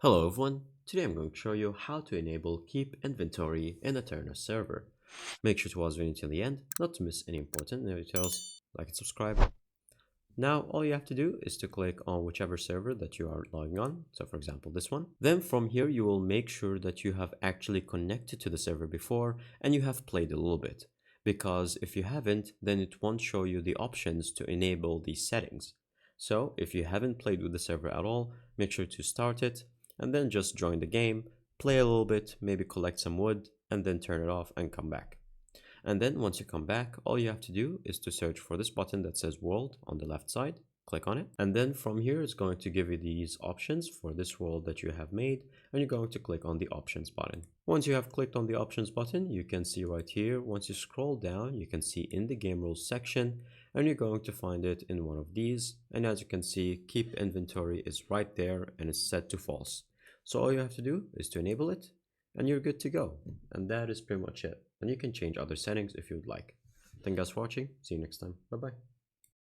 Hello everyone, today I'm going to show you how to enable keep inventory in Aternos server. Make sure to watch the video until the end, not to miss any important details, like and subscribe. Now all you have to do is to click on whichever server that you are logging on, so for example this one. Then from here you will make sure that you have actually connected to the server before and you have played a little bit. Because if you haven't, then it won't show you the options to enable these settings. So if you haven't played with the server at all, make sure to start it and then just join the game, play a little bit, maybe collect some wood, and then turn it off and come back. And then once you come back, all you have to do is to search for this button that says world on the left side, click on it. And then from here, it's going to give you these options for this world that you have made, and you're going to click on the options button. Once you have clicked on the options button, you can see right here, once you scroll down, you can see in the game rules section, and you're going to find it in one of these. And as you can see, keep inventory is right there and it's set to false. So all you have to do is to enable it and you're good to go. And that is pretty much it. And you can change other settings if you would like. Thank you guys for watching. See you next time. Bye bye.